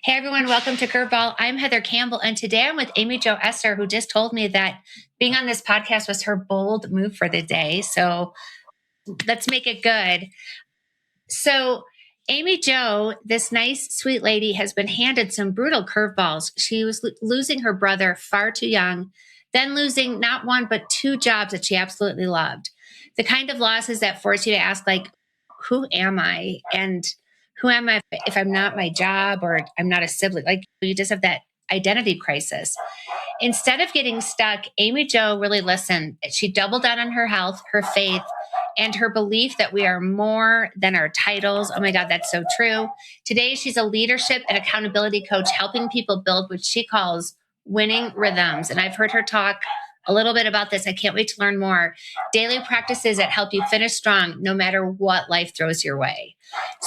Hey everyone, welcome to Curveball. I'm Heather Campbell, and today I'm with Amy Jo Esser, who just told me that being on this podcast was her bold move for the day. So let's make it good. So Amy Jo, this nice, sweet lady, has been handed some brutal curveballs. She was losing her brother far too young, then losing not one, but two jobs that she absolutely loved. The kind of losses that force you to ask, like, who am I? And who am I if I'm not my job or I'm not a sibling? Like, you just have that identity crisis. Instead of getting stuck, Amy Jo really listened. She doubled down on her health, her faith, and her belief that we are more than our titles. Oh my God, that's so true. Today, she's a leadership and accountability coach helping people build what she calls winning rhythms. And I've heard her talk a little bit about this. I can't wait to learn more. Daily practices that help you finish strong no matter what life throws your way.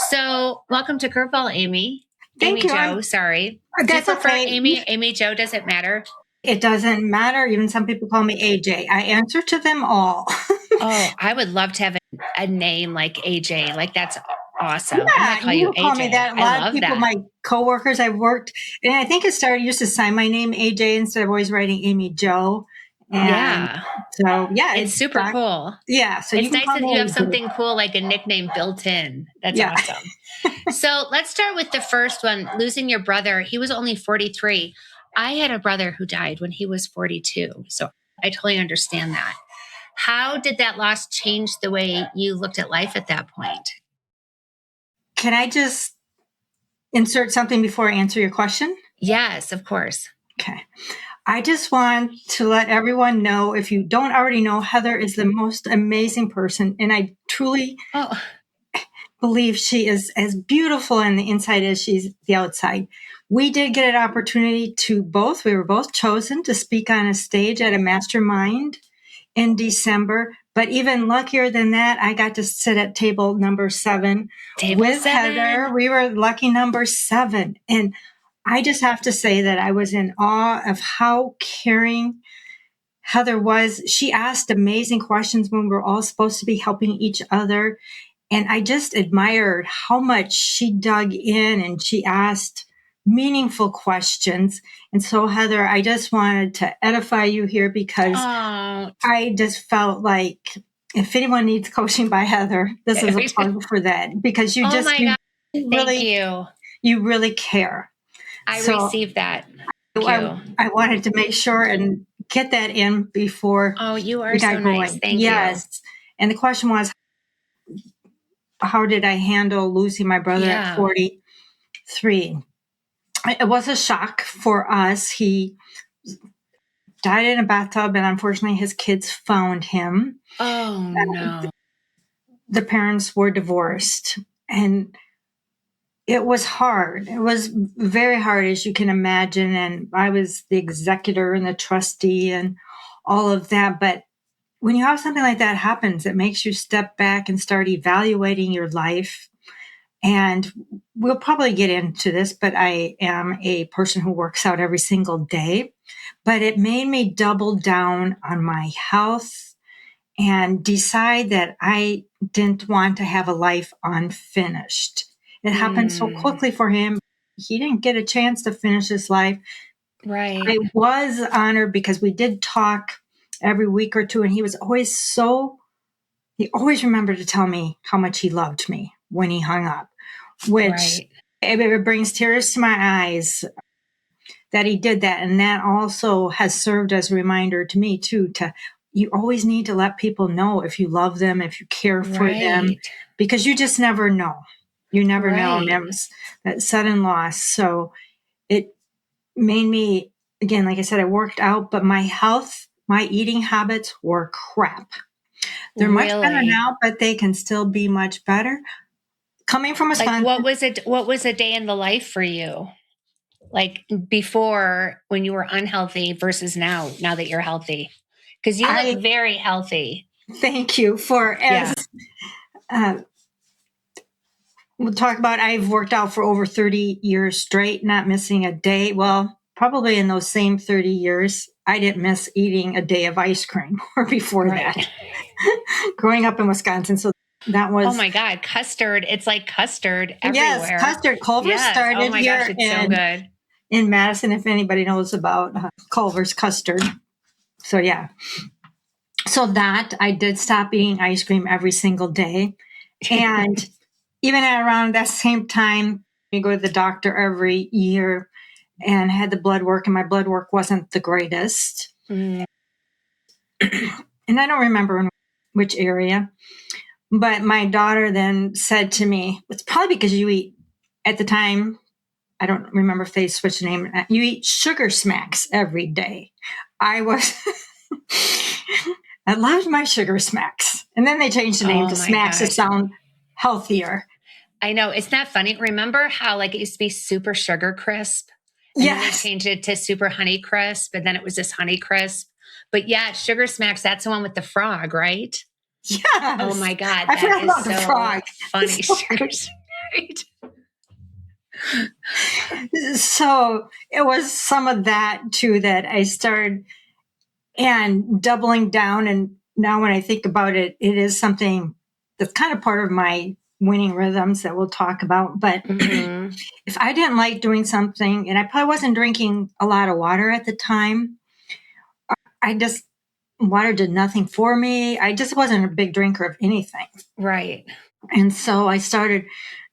So welcome to Curveball, Amy. Thank you. Jo, sorry. That's Do you prefer okay. Amy Jo, does it matter? It doesn't matter. Even some people call me AJ. I answer to them all. Oh, I would love to have a name like AJ. Like, that's awesome. Yeah, I'm gonna you call call AJ. me that. A lot of people, my coworkers, I've worked, and I think it started, used to sign my name AJ instead of always writing Amy Jo. And so, yeah. It's super cool. Yeah. So it's nice that you have something cool like a nickname built in. That's awesome. So let's start with the first one, losing your brother. He was only 43. I had a brother who died when he was 42. So I totally understand that. How did that loss change the way you looked at life at that point? Can I just insert something before I answer your question? Yes, of course. Okay. I just want to let everyone know, if you don't already know, Heather is the most amazing person. And I truly believe she is as beautiful on the inside as she's the outside. We did get an opportunity we were both chosen to speak on a stage at a mastermind in December. But even luckier than that, I got to sit at table number 7 with Heather. We were lucky number 7. And I just have to say that I was in awe of how caring Heather was. She asked amazing questions when we were all supposed to be helping each other. And I just admired how much she dug in and she asked meaningful questions. And so, Heather, I just wanted to edify you here because I just felt like if anyone needs coaching by Heather, this is a plug for that, because you just you really care. I received that. I wanted to make sure and get that in before. Oh, you are so nice. Thank you. And the question was, how did I handle losing my brother at 43? It was a shock for us. He died in a bathtub, and unfortunately his kids found him. Oh, no. The parents were divorced, and it was hard. It was very hard, as you can imagine. And I was the executor and the trustee and all of that. But when you have something like that happens, it makes you step back and start evaluating your life. And we'll probably get into this, but I am a person who works out every single day. But it made me double down on my health and decide that I didn't want to have a life unfinished. It happened so quickly for him. He didn't get a chance to finish his life. Right. I was honored because we did talk every week or two, and he always remembered to tell me how much he loved me when he hung up, which it brings tears to my eyes that he did that. And that also has served as a reminder to me too, you always need to let people know if you love them, if you care for them, because you just never know. You never know. And it was that sudden loss. So it made me, again, like I said, I worked out, but my health, my eating habits were crap. They're much better now, but they can still be much better. Coming from Wisconsin. Like, what was a day in the life for you? Like before, when you were unhealthy versus now that you're healthy? Because you look very healthy. Thank you we'll talk about, I've worked out for over 30 years straight, not missing a day. Well, probably in those same 30 years, I didn't miss eating a day of ice cream or before that. Growing up in Wisconsin. So That was, oh my God, custard. It's like custard yes, everywhere. custard. Culver Yes. Oh started my here gosh, it's so good. in Madison, if anybody knows about Culver's custard. So yeah. So that I did stop eating ice cream every single day. And even at around that same time, you go to the doctor every year and had the blood work, and my blood work wasn't the greatest. Mm. And I don't remember in which area, but my daughter then said to me, it's probably because you eat, at the time, I don't remember if they switched the name, you eat sugar smacks every day. I loved my sugar smacks. And then they changed the name to smacks to sound healthier. I know. It's not funny. Remember how like it used to be super sugar crisp? And then they changed it to super honey crisp, and then it was just honey crisp. But yeah, sugar smacks, that's the one with the frog, right? Yes. Oh my God. I forgot about the frog. Funny. So it was some of that too that I started and doubling down. And now when I think about it, it is something that's kind of part of my winning rhythms that we'll talk about. But if I didn't like doing something, and I probably wasn't drinking a lot of water at the time, water did nothing for me. I just wasn't a big drinker of anything. Right. And so I started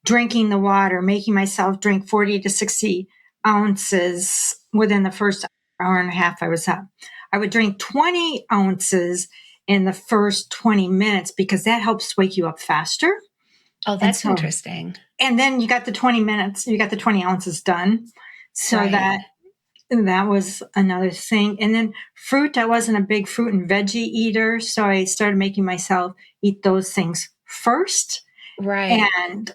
drinking the water, making myself drink 40 to 60 ounces within the first hour and a half I was up. I would drink 20 ounces in the first 20 minutes because that helps wake you up faster. Oh, that's interesting. And then you got the 20 minutes, you got the 20 ounces done. So that was another thing. And then fruit, I wasn't a big fruit and veggie eater. So I started making myself eat those things first. Right. And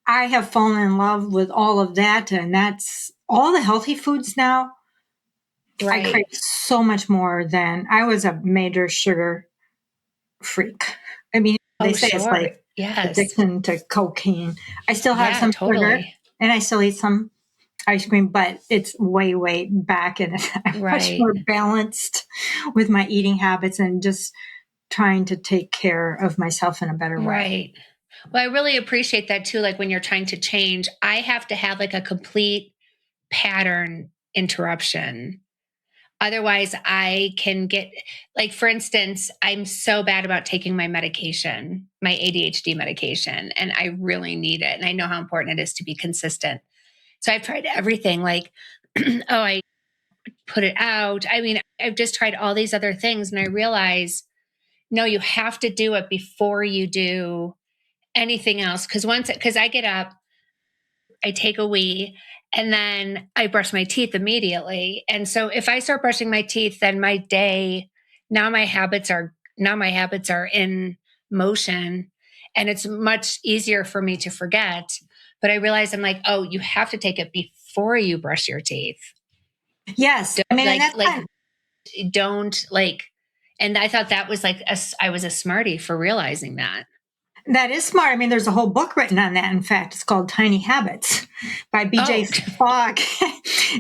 I have fallen in love with all of that. And that's all the healthy foods now. Right. I crave so much more than I was a major sugar freak. I mean, they say it's like addiction to cocaine. I still have some sugar and I still eat some ice cream, but it's way, way back and I'm much more balanced with my eating habits and just trying to take care of myself in a better way. Right. Well, I really appreciate that too. Like when you're trying to change, I have to have like a complete pattern interruption. Otherwise, I can get, like, for instance, I'm so bad about taking my medication, my ADHD medication, and I really need it. And I know how important it is to be consistent. So I've tried everything like, I put it out. I mean, I've just tried all these other things. And I realize, no, you have to do it before you do anything else. Because I get up, I take a wee, and then I brush my teeth immediately. And so if I start brushing my teeth, then my day, now my habits are in motion, and it's much easier for me to forget. But I realize I'm like, oh, you have to take it before you brush your teeth. Yes. I mean, and I thought that was like, I was a smarty for realizing that. That is smart. I mean, there's a whole book written on that. In fact, it's called Tiny Habits by BJ Fogg.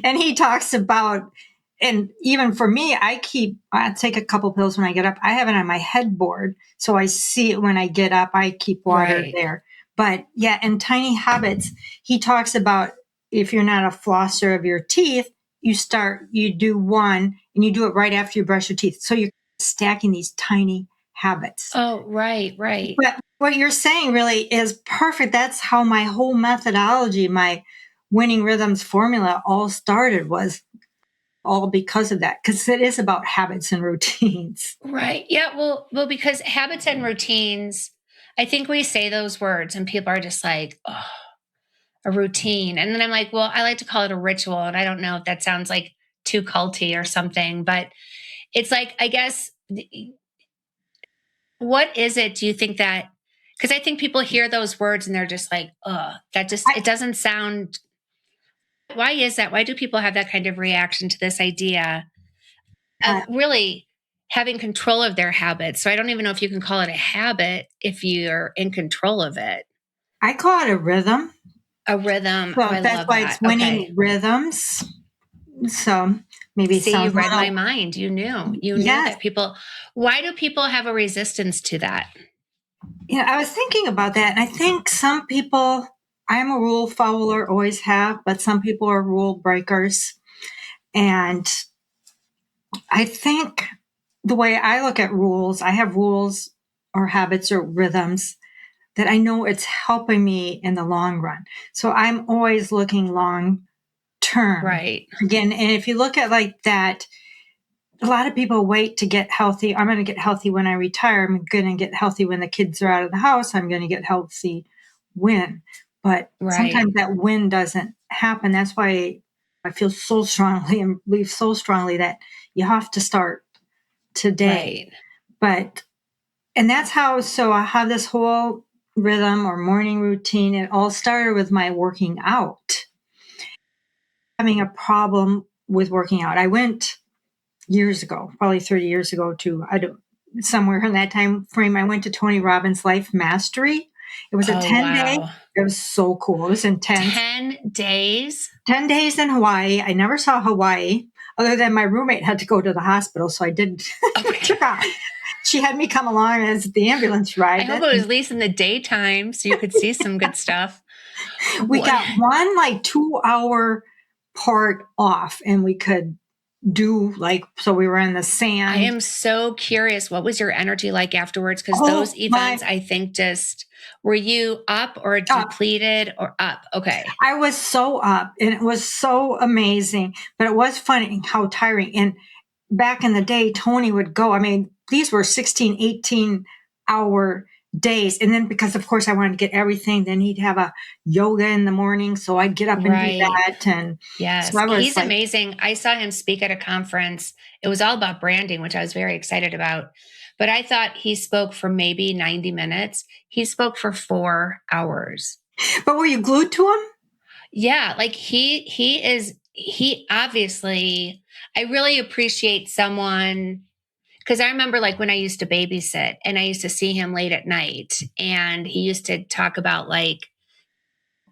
And he talks about, and even for me, I take a couple pills when I get up. I have it on my headboard. So I see it when I get up. I keep water there. But yeah, in Tiny Habits, he talks about if you're not a flosser of your teeth, you do one and you do it right after you brush your teeth. So you're stacking these tiny habits. Oh, right. But what you're saying really is perfect. That's how my whole methodology, my winning rhythms formula all started, was all because of that. Because it is about habits and routines. Right. Yeah. Well, because habits and routines, I think we say those words and people are just like, oh, a routine. And then I'm like, well, I like to call it a ritual. And I don't know if that sounds like too culty or something, but it's like, I guess, what is it? Do you think that, because I think people hear those words and they're just like, oh, it doesn't sound, why is that? Why do people have that kind of reaction to this idea of really having control of their habits? So I don't even know if you can call it a habit if you're in control of it. I call it a rhythm. A rhythm. Well, that's why it's winning rhythms. So maybe you read my mind. You knew that people. Why do people have a resistance to that? Yeah, I was thinking about that. And I think some people, I'm a rule follower, always have, but some people are rule breakers. And I think the way I look at rules, I have rules or habits or rhythms that I know it's helping me in the long run. So I'm always looking long term. Right. Again, and if you look at like that, a lot of people wait to get healthy. I'm going to get healthy when I retire. I'm going to get healthy when the kids are out of the house. I'm going to get healthy when. But Right. sometimes that when doesn't happen. That's why I feel so strongly and believe so strongly that you have to start today. Right. But, and that's how, so I have this whole rhythm or morning routine. It all started with my working out, having a problem with working out. I went years ago, probably 30 years ago, to somewhere in that time frame. I went to Tony Robbins Life Mastery. It was a Oh, 10-day. wow. It was so cool. It was intense. 10 days? 10 days in Hawaii. I never saw Hawaii other than my roommate had to go to the hospital. So I did. Oh, She had me come along as the ambulance ride. I hope it was at least in the daytime so you could see some good stuff. We What? got one like 2 hour part off and we could do like, so we were in the sand. I am so curious. What was your energy like afterwards? Because those events, I think, just were you up or depleted or up? Okay. I was so up and it was so amazing, but it was funny how tiring. And back in the day, Tony would go, I mean, these were 16, 18-hour days. And then because of course I wanted to get everything, then he'd have a yoga in the morning. So I'd get up and do that. And yes, so I was he's amazing. I saw him speak at a conference. It was all about branding, which I was very excited about. But I thought he spoke for maybe 90 minutes. He spoke for 4 hours. But were you glued to him? Yeah, like he obviously, I really appreciate someone, because I remember like when I used to babysit and I used to see him late at night and he used to talk about like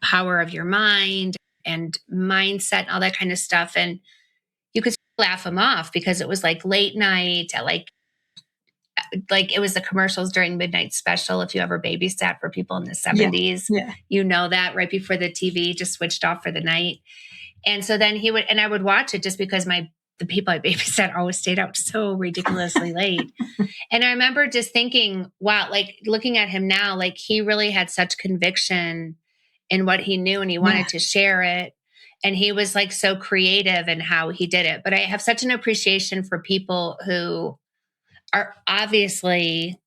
power of your mind and mindset and all that kind of stuff. And you could laugh him off because it was like late night at like it was the commercials during midnight special. If you ever babysat for people in the 70s, you know that right before the TV just switched off for the night. And so then he would, and I would watch it just because the people I babysat always stayed out so ridiculously late. And I remember just thinking, wow, like looking at him now, like he really had such conviction in what he knew and he wanted to share it. And he was like so creative in how he did it. But I have such an appreciation for people who are obviously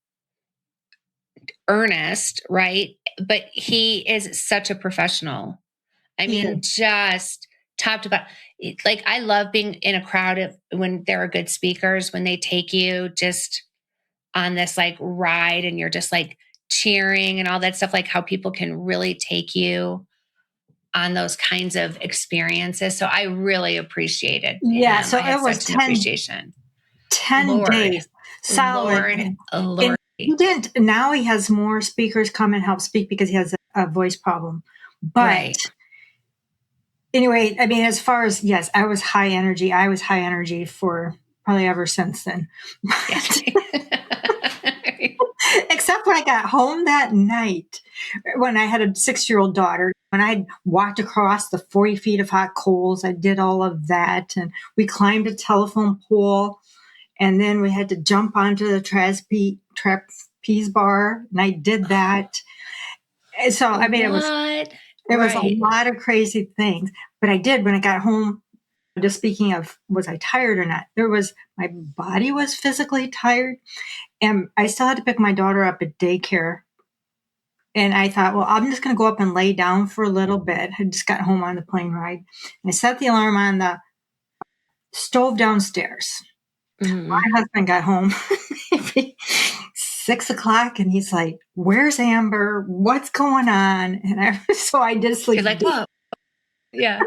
earnest, right? But he is such a professional. I mean, just top to bottom. Like, I love being in a crowd when there are good speakers, when they take you just on this like ride and you're just like cheering and all that stuff, like how people can really take you on those kinds of experiences. So I really appreciated him. So I had it was such an appreciation. 10 days. Solid. Lord. He didn't. Now he has more speakers come and help speak because he has a voice problem. But anyway, I mean, as far as, yes, I was high energy. I was high energy for probably ever since then. Except when I got home that night, when I had a 6-year-old daughter, when I walked across the 40 feet of hot coals, I did all of that. And we climbed a telephone pole. And then we had to jump onto the trapeze bar. And I did that. And so, I mean, there was a lot of crazy things. But I did when I got home. Just speaking of, was I tired or not? My body was physically tired. And I still had to pick my daughter up at daycare. And I thought, well, I'm just going to go up and lay down for a little bit. I just got home on the plane ride. And I set the alarm on the stove downstairs. Mm-hmm. My husband got home maybe 6 o'clock and he's like, where's Amber? What's going on? And so I did sleep. You're like, whoa. Yeah.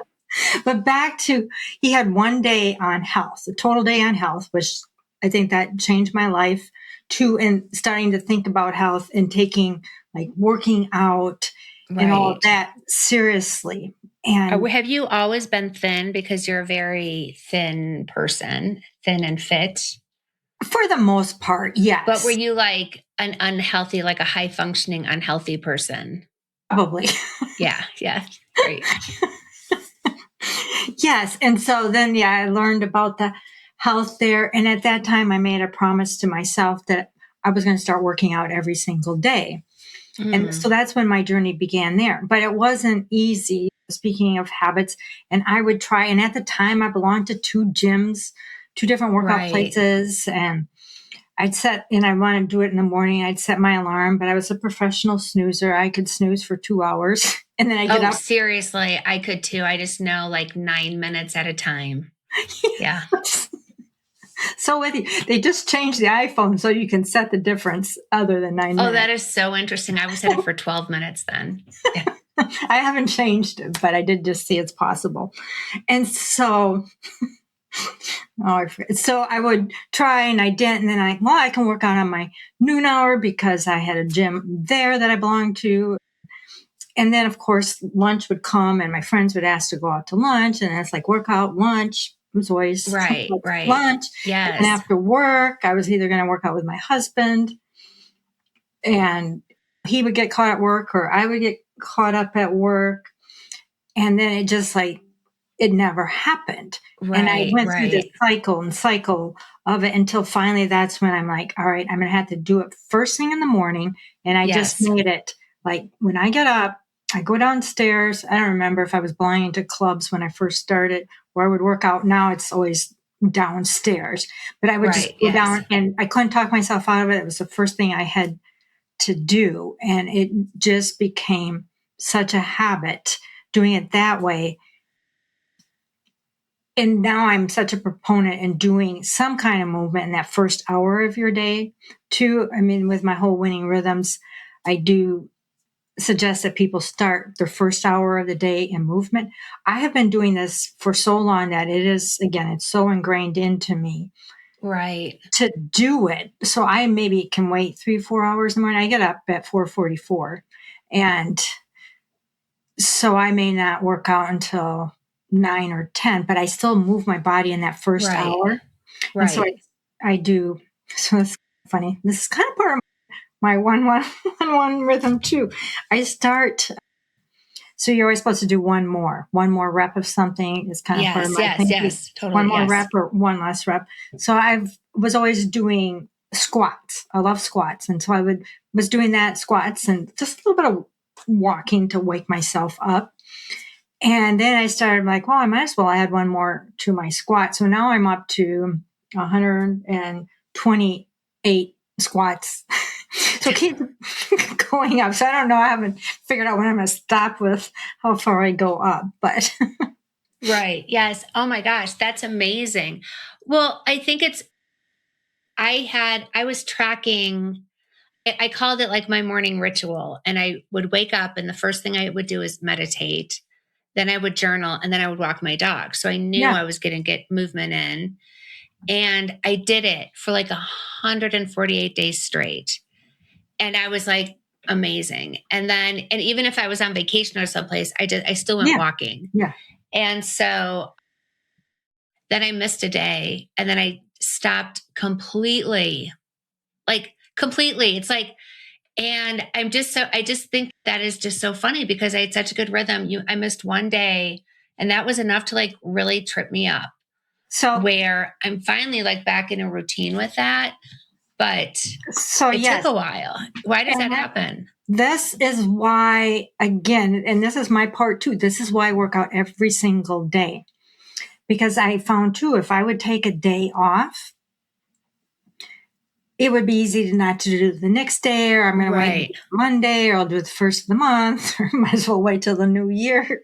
But back to, he had one day on health, a total day on health, which I think that changed my life too. And starting to think about health and taking like working out and all of that seriously. And have you always been thin? Because you're a very thin person, thin and fit. For the most part, yes. But were you like an unhealthy, like a high functioning, unhealthy person? Probably. Yeah. Great. Yes. And so then, I learned about the health there. And at that time, I made a promise to myself that I was going to start working out every single day. And so that's when my journey began there. But it wasn't easy, speaking of habits. And I would try. And at the time, I belonged to two gyms, two different workout places. And I'd set, and I want to do it in the morning. I'd set my alarm, but I was a professional snoozer. I could snooze for 2 hours and then I get up. Seriously, I could too. I just know like 9 minutes at a time. Yeah. So with you, they just changed the iPhone so you can set the difference other than 9 minutes. Oh, that is so interesting. I was set it for 12 minutes then. Yeah. I haven't changed it, but I did just see it's possible. And so, so I would try and I didn't. And then I can work out on my noon hour because I had a gym there that I belonged to. And then, of course, lunch would come and my friends would ask to go out to lunch. And it's like workout, lunch. It was always right. lunch. Yes. And after work, I was either going to work out with my husband and he would get caught at work or I would get caught up at work. And then it just like, it never happened. And I went through this cycle of it until finally that's when I'm like, all right, I'm going to have to do it first thing in the morning. And I just made it like when I get up, I go downstairs. I don't remember if I was belonging to clubs when I first started where I would work out. Now it's always downstairs, but I would just go down and I couldn't talk myself out of it. It was the first thing I had to do. And it just became such a habit doing it that way. And now I'm such a proponent in doing some kind of movement in that first hour of your day too. I mean, with my whole winning rhythms, I do suggest that people start their first hour of the day in movement. I have been doing this for so long that it is, again, it's so ingrained into me. Right. To do it. So I maybe can wait 3-4 hours in the morning. I get up at 4:44. And so I may not work out until 9 or 10, but I still move my body in that first hour. Right. And so I do. So it's funny. This is kind of part of my 1-1-1 rhythm too. I start. So you're always supposed to do one more rep of something is kind of part of my thing. Yes, totally. One more rep or one less rep. So I was always doing squats. I love squats. And so I was doing that squats and just a little bit of walking to wake myself up. And then I started like, well, I might as well add one more to my squat. So now I'm up to 128 squats. So keep going up. So I don't know. I haven't figured out when I'm going to stop with how far I go up, but. Right. Yes. Oh my gosh. That's amazing. Well, I think I was tracking, I called it like my morning ritual, and I would wake up and the first thing I would do is meditate. Then I would journal and then I would walk my dog. So I knew I was going to get movement in, and I did it for like 148 days straight. And I was like, amazing. And even if I was on vacation or someplace, I still went walking. Yeah. And so then I missed a day and then I stopped completely. It's like, and I just think that is just so funny because I had such a good rhythm. I missed one day and that was enough to like really trip me up. So where I'm finally like back in a routine with that, but it took a while. Why does that happen? This is why, again, and this is my part too. This is why I work out every single day. Because I found too, if I would take a day off, it would be easy to not to do the next day, or I'm going to wait Monday, or I'll do it the first of the month, or might as well wait till the new year.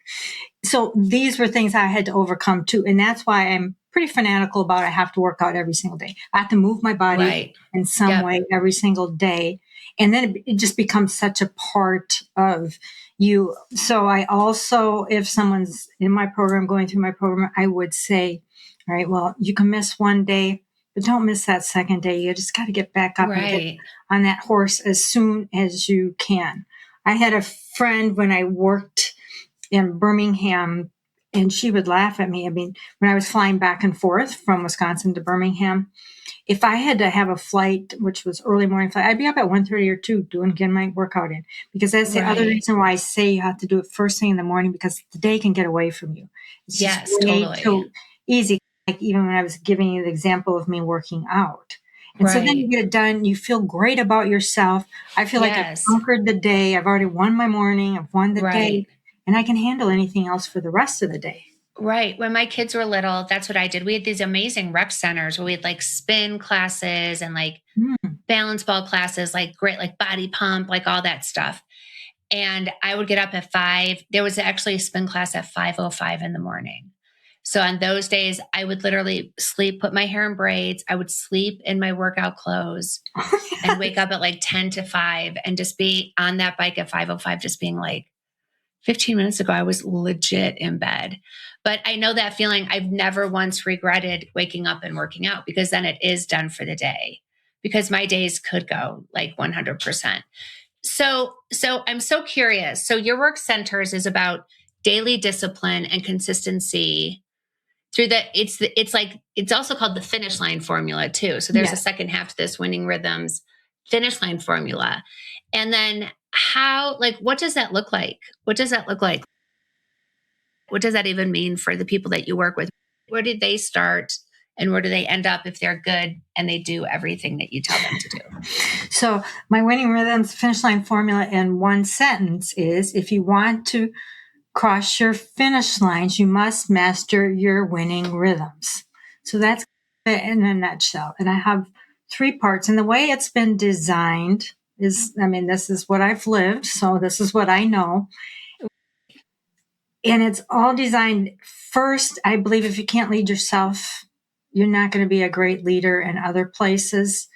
So these were things I had to overcome too. And that's why I'm pretty fanatical about I have to work out every single day. I have to move my body in some way every single day. And then it just becomes such a part of you. So I also, if someone's in my program, going through my program, I would say, all right, well, you can miss one day, but don't miss that second day. You just got to get back up and get on that horse as soon as you can. I had a friend when I worked in Birmingham, And she would laugh at me. I mean, when I was flying back and forth from Wisconsin to Birmingham, if I had to have a flight, which was early morning flight, I'd be up at 1:30 or 2 doing, getting my workout in. Because that's the other Right. reason why I say you have to do it first thing in the morning, because the day can get away from you. It's just Yes, way totally. too easy. Like even when I was giving you the example of me working out. And so then you Right. get it done. You feel great about yourself. I feel like I've Yes. conquered the day. I've already won my morning. I've won the day. Right. And I can handle anything else for the rest of the day. Right. When my kids were little, that's what I did. We had these amazing rec centers where we had like spin classes and like Mm. balance ball classes, like great, like body pump, like all that stuff. And I would get up at 5. There was actually a spin class at 5:05 in the morning. So on those days, I would literally sleep, put my hair in braids. I would sleep in my workout clothes and wake up at like 10 to 5 and just be on that bike at 5:05, just being like, 15 minutes ago, I was legit in bed. But I know that feeling. I've never once regretted waking up and working out, because then it is done for the day, because my days could go like 100%. So I'm so curious. So your work centers is about daily discipline and consistency through it's also called the finish line formula too. So there's a Yes. second half to this, winning rhythms finish line formula. And then what does that look like? What does that look like? What does that even mean for the people that you work with? Where did they start and where do they end up if they're good and they do everything that you tell them to do? So my winning rhythms finish line formula in one sentence is: if you want to cross your finish lines, you must master your winning rhythms. So that's it in a nutshell. And I have 3 parts. And the way it's been designed is, I mean, this is what I've lived. So this is what I know. And it's all designed first. I believe if you can't lead yourself, you're not going to be a great leader in other places.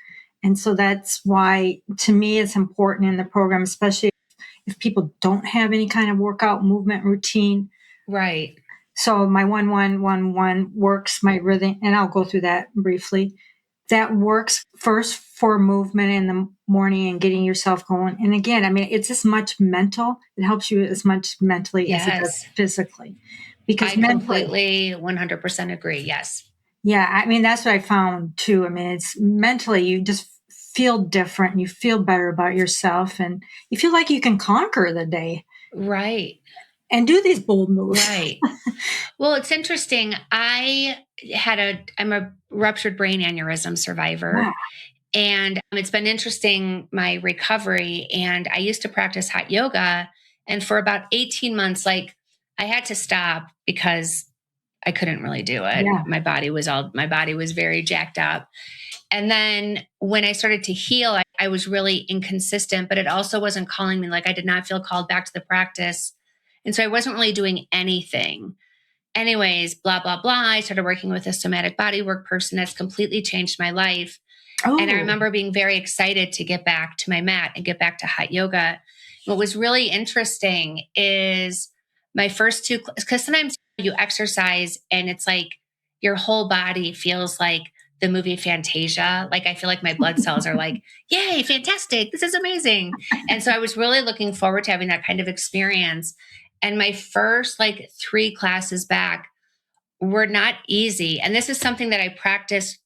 And so that's why, to me, it's important in the program, especially if people don't have any kind of workout movement routine. Right. So my 1-1-1-1 works, my rhythm, and I'll go through that briefly. That works first for movement in the morning and getting yourself going. And again, I mean, it's as much mental. It helps you as much mentally as it does Yes. physically. Because I completely 100% agree. Yes. yeah, I mean, that's what I found too. I mean, it's mentally, you just feel different. You feel better about yourself and you feel like you can conquer the day Right. and do these bold moves. Right. Well, it's interesting. I'm a ruptured brain aneurysm survivor. Yeah. And it's been interesting, my recovery. And I used to practice hot yoga. And for about 18 months, like I had to stop because I couldn't really do it. Yeah. My body was very jacked up. And then when I started to heal, I was really inconsistent, but it also wasn't calling me. Like I did not feel called back to the practice. And so I wasn't really doing anything. Anyways, blah, blah, blah. I started working with a somatic bodywork person that's completely changed my life. Oh. And I remember being very excited to get back to my mat and get back to hot yoga. What was really interesting is my first 2, because sometimes you exercise and it's like your whole body feels like the movie Fantasia. Like I feel like my blood cells are like, yay, fantastic. This is amazing. And so I was really looking forward to having that kind of experience. And my first 3 classes back were not easy. And this is something that I practiced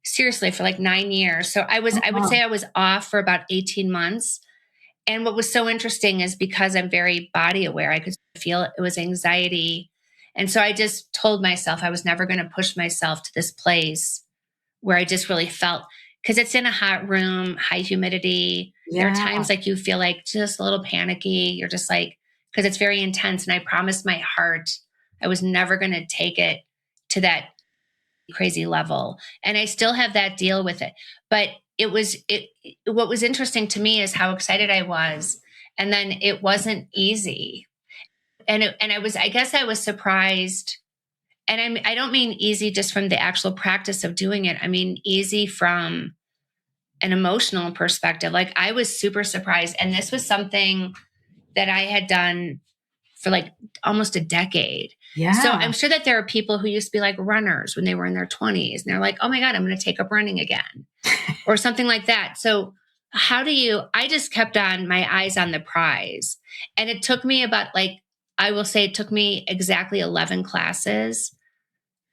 seriously for 9 years. So I would say I was off for about 18 months. And what was so interesting is because I'm very body aware, I could feel it was anxiety. And so I just told myself I was never going to push myself to this place where I just really felt, because it's in a hot room, high humidity. Yeah. There are times you feel like just a little panicky. You're just because it's very intense. And I promised my heart I was never going to take it to that crazy level. And I still have that deal with it. But what was interesting to me is how excited I was. And then it wasn't easy. And I guess I was surprised. And I don't mean easy just from the actual practice of doing it. I mean, easy from an emotional perspective. I was super surprised. And this was something that I had done for almost a decade. Yeah. So I'm sure that there are people who used to be runners when they were in their 20s and they're like, oh my God, I'm going to take up running again or something like that. So I just kept on my eyes on the prize. And it took me about I will say it took me exactly 11 classes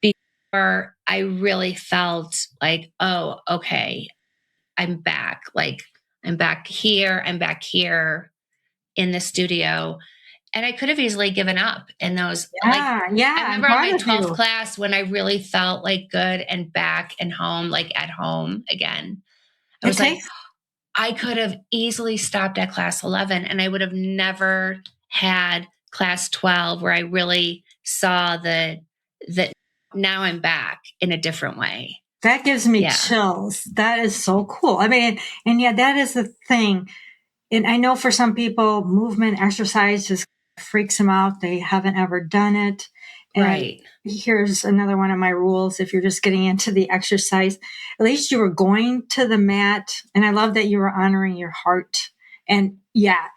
before I really felt like, oh, okay, I'm back. Like, I'm back here. I'm back here in the studio. And I could have easily given up in those. Like, Yeah. I I'm remember on proud my of 12th you. class when I really felt like good and back and home, like at home again. I It was like, takes I could have easily stopped at class 11 and I would have never had class 12 where I really saw that now I'm back in a different way. that gives me Yeah. chills. That is so cool. I mean, and yeah, that is the thing. And I know for some people, movement, exercise just freaks them out. They haven't ever done it. And Right. here's another one of my rules. If you're just getting into the exercise, at least you were going to the mat. And I love that you were honoring your heart. And yeah,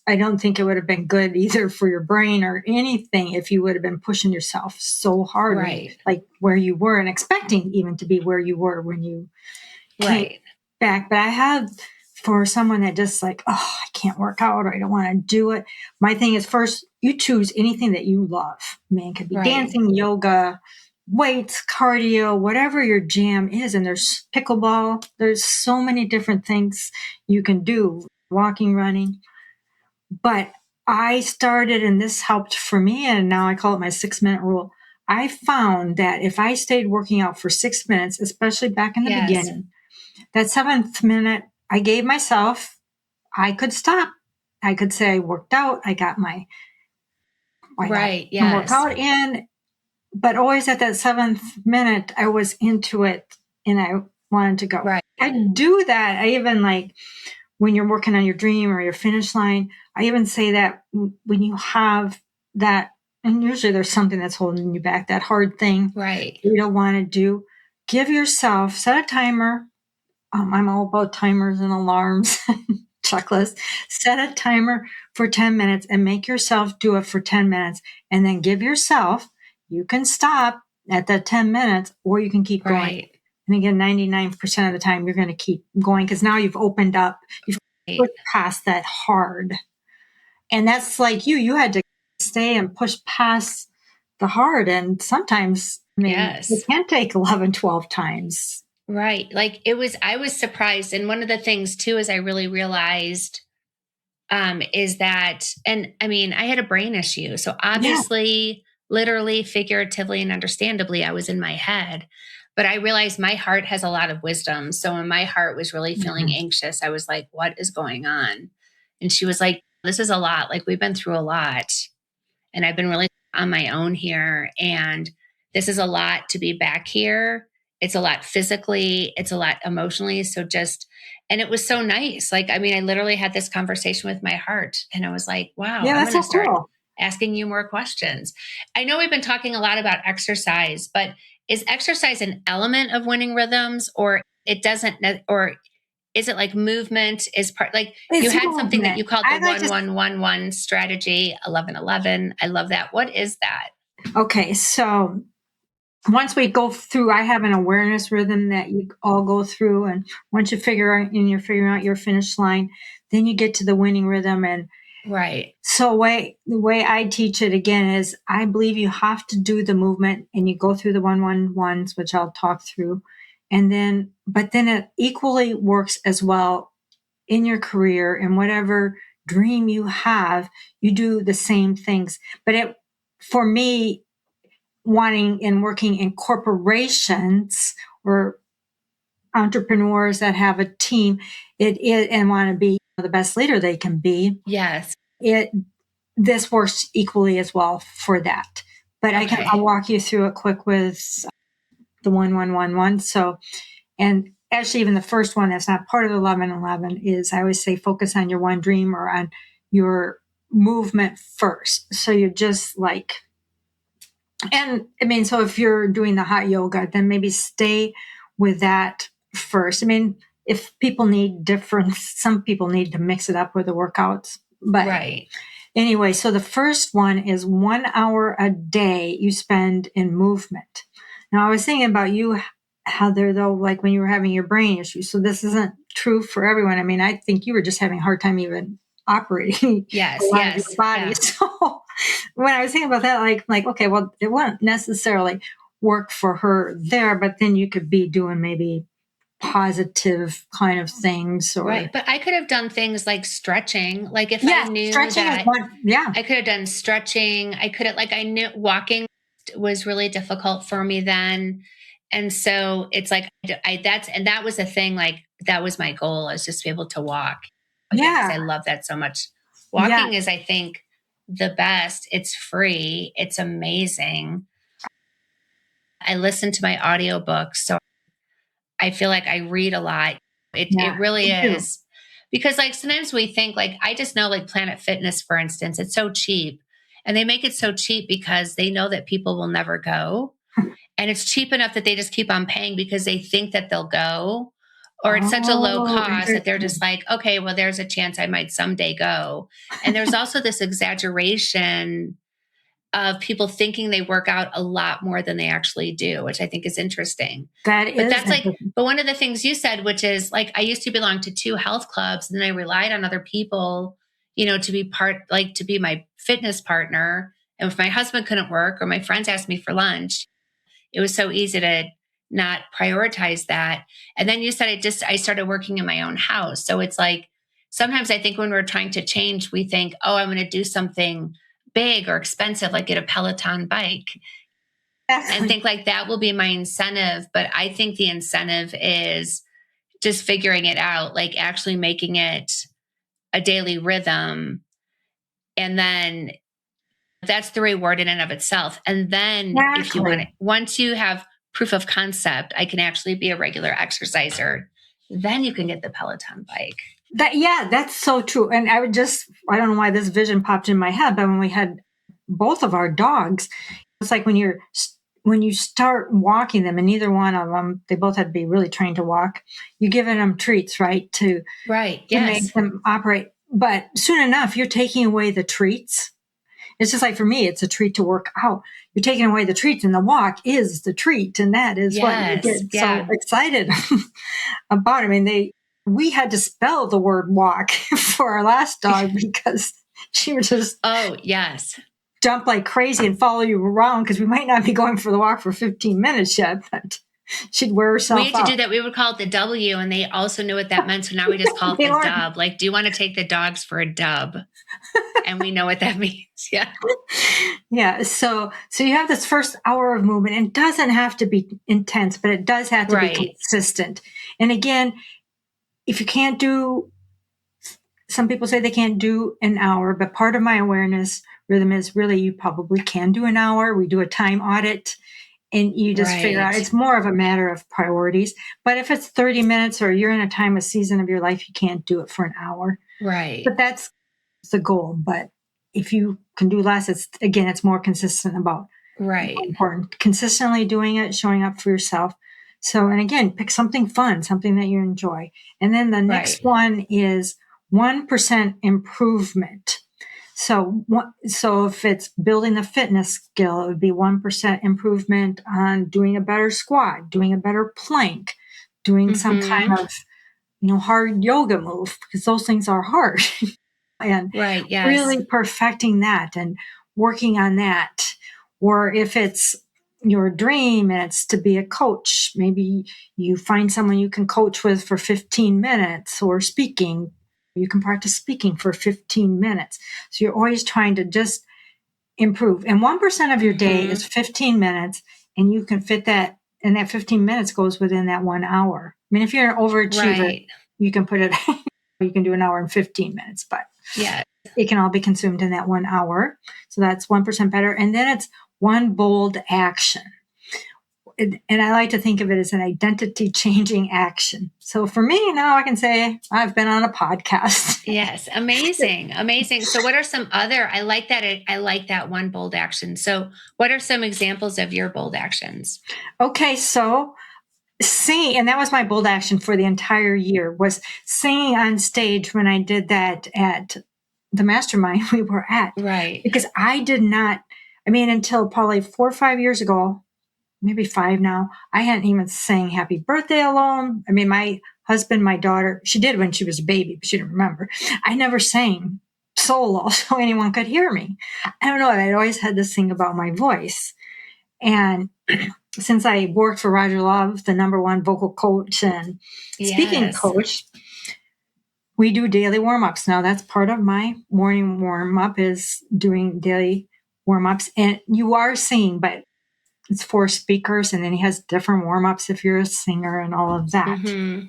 I don't think it would have been good either for your brain or anything if you would have been pushing yourself so hard, Right. like where you were and expecting even to be where you were when you came Right. back. But I have for someone that just like, oh, I can't work out or I don't want to do it. My thing is first, you choose anything that you love. I mean, it could be Right. dancing, yoga, weights, cardio, whatever your jam is. And there's pickleball. There's so many different things you can do, walking, running. But I started, and this helped for me, and now I call it my 6 minute rule. I found that if I stayed working out for 6 minutes, especially back in the Yes. beginning, that seventh minute, I gave myself, I could stop. I could say I worked out. I got Right. some Yes. workout in, but always at that seventh minute, I was into it and I wanted to go. Right. I do that. I even like when you're working on your dream or your finish line, I even say that when you have that, and usually there's something that's holding you back, that hard thing Right. you don't want to do, give yourself, set a timer. I'm all about timers and alarms, checklists. Set a timer for 10 minutes and make yourself do it for 10 minutes. And then give yourself, you can stop at that 10 minutes or you can keep going. Right. And again, 99% of the time, you're going to keep going because now you've opened up, you've put past that hard. And that's like you had to stay and push past the hard. And sometimes, I mean, Yes. it can take 11, 12 times. Right. Like I was surprised. And one of the things too, is I really realized, is that, and I mean, I had a brain issue. So obviously, literally, figuratively, and understandably, I was in my head, but I realized my heart has a lot of wisdom. So when my heart was really feeling anxious, I was like, what is going on? And she was like, this is a lot. Like we've been through a lot and I've been really on my own here. And this is a lot to be back here. It's a lot physically, it's a lot emotionally. So just, and it was so nice. Like, I mean, I literally had this conversation with my heart and I was like, wow, Yeah, I'm that's going to so start cool. asking you more questions. I know we've been talking a lot about exercise, but is exercise an element of winning rhythms or it doesn't, or is it like movement is part, like It's you had movement. something that you called the I like 1-1-1-1 strategy, 11-11. I love that. What is that? Okay, so once we go through, I have an awareness rhythm that you all go through, and once you figure out and you're figuring out your finish line, then you get to the winning rhythm. And Right. so the way I teach it again is I believe you have to do the movement and you go through the 1-1-1s, which I'll talk through. And then, but then it equally works as well in your career and whatever dream you have, you do the same things. But for me, wanting and working in corporations or entrepreneurs that have a team, and want to be the best leader they can be. Yes. This works equally as well for that. But Okay. I'll walk you through it quick with the 1-1-1-1. So, and actually even the first one that's not part of the 11-11 is I always say focus on your one dream or on your movement first. So you're just like, and I mean, so if you're doing the hot yoga, then maybe stay with that first. I mean, if people need different, some people need to mix it up with the workouts. But right. Anyway, so the first one is 1 hour a day you spend in movement. Now, I was thinking about you, Heather, though, like when you were having your brain issues. So this isn't true for everyone. I mean, I think you were just having a hard time even operating Yes. a lot of Yes. your body. Yeah. So when I was thinking about that, like, okay, well, it wouldn't necessarily work for her there, but then you could be doing maybe positive kind of things, or Right. But I could have done things like stretching. Like if I yes, knew stretching is that one. Yeah, I could have done stretching, I could have, like, I knew walking was really difficult for me then. And so it's like, that was a thing, like, that was my goal, is just to be able to walk again, because yeah, I love that so much. yeah. Walking is, I think, the best. It's free, it's amazing. I listen to my audiobooks, so I feel like I read a lot. It Yeah, really me too. is. Because like sometimes we think, like, I just know, like, Planet Fitness, for instance, it's so cheap. And they make it so cheap because they know that people will never go. And it's cheap enough that they just keep on paying because they think that they'll go. Or it's such a low Oh, cost that they're just interesting. like, okay, well, there's a chance I might someday go. And there's also this exaggeration of people thinking they work out a lot more than they actually do, which I think is interesting. That But is that's like, interesting. but one of the things you said, which is like, I used to belong to two health clubs, and then I relied on other people, to be to be my fitness partner. And if my husband couldn't work or my friends asked me for lunch, it was so easy to not prioritize that. And then you said, I started working in my own house. So it's like, sometimes I think when we're trying to change, we think, oh, I'm going to do something big or expensive, like get a Peloton bike, and Exactly. think like that will be my incentive. But I think the incentive is just figuring it out, like actually making it a daily rhythm. And then that's the reward in and of itself. And then if you want it, Exactly. once you have proof of concept, I can actually be a regular exerciser, then you can get the Peloton bike. Yeah, that's so true. And I don't know why this vision popped in my head, but when we had both of our dogs, it's like when you start walking them, and neither one of them, they both had to be really trained to walk. You're giving them treats, right, Right. to make Yes. them operate. But soon enough, you're taking away the treats. It's just like for me, it's a treat to work out. You're taking away the treats, and the walk is the treat, and that is what you Yes. get so Yeah. excited about. I mean, we had to spell the word walk for our last dog because she would just Oh, yes. jump like crazy and follow you around, because we might not be going for the walk for 15 minutes yet, but she'd wear We herself had to out. do that. We would call it the W, and they also knew what that meant. So now we just call it They the learned. dub. Like, do you want to take the dogs for a dub? And we know what that means. Yeah. Yeah. So you have this first hour of movement, and it doesn't have to be intense, but it does have to be Right. consistent. And again, if you can't do, some people say they can't do an hour, but part of my awareness rhythm is really you probably can do an hour. We do a time audit, and you just figure out, Right. it's more of a matter of priorities. But if it's 30 minutes, or you're in a time, a season of your life, you can't do it for an hour. Right. But that's the goal. But if you can do less, it's more consistent about Right. important. Consistently doing it, showing up for yourself. So, and again, pick something fun, something that you enjoy. And then the next Right. one is 1% improvement. So if it's building a fitness skill, it would be 1% improvement on doing a better squat, doing a better plank, doing some Mm-hmm. kind of, hard yoga move, because those things are hard. And Right. Yes. really perfecting that and working on that. Or if it's your dream and it's to be a coach, maybe you find someone you can coach with for 15 minutes, or speaking. You can practice speaking for 15 minutes. So you're always trying to just improve. And 1% of your day Mm-hmm. is 15 minutes, and you can fit that, and that 15 minutes goes within that 1 hour. I mean, if you're an overachiever, Right. you can put it, you can do an hour and 15 minutes, but Yeah. it can all be consumed in that 1 hour. So that's 1% better. And then it's one bold action. And I like to think of it as an identity changing action. So for me, now I can say I've been on a podcast. Yes. Amazing. Amazing. So what are some other, I like that. I like that one bold action. So what are some examples of your bold actions? Okay, so singing, and that was my bold action for the entire year, was singing on stage when I did that at the mastermind we were at. Right. Because I did not, I mean, until probably 4 or 5 years ago, maybe 5 now, I hadn't even sang happy birthday alone. I mean, my husband, my daughter, she did when she was a baby, but she didn't remember. I never sang. solo so anyone could hear me. I don't know. I'd always had this thing about my voice. And since I worked for Roger Love, the #1 vocal coach and speaking coach, we do daily warm-ups. Now that's part of my morning warm-up is doing daily warm-ups. And you are singing, but it's for speakers. And then he has different warm-ups if you're a singer and all of that. Mm-hmm.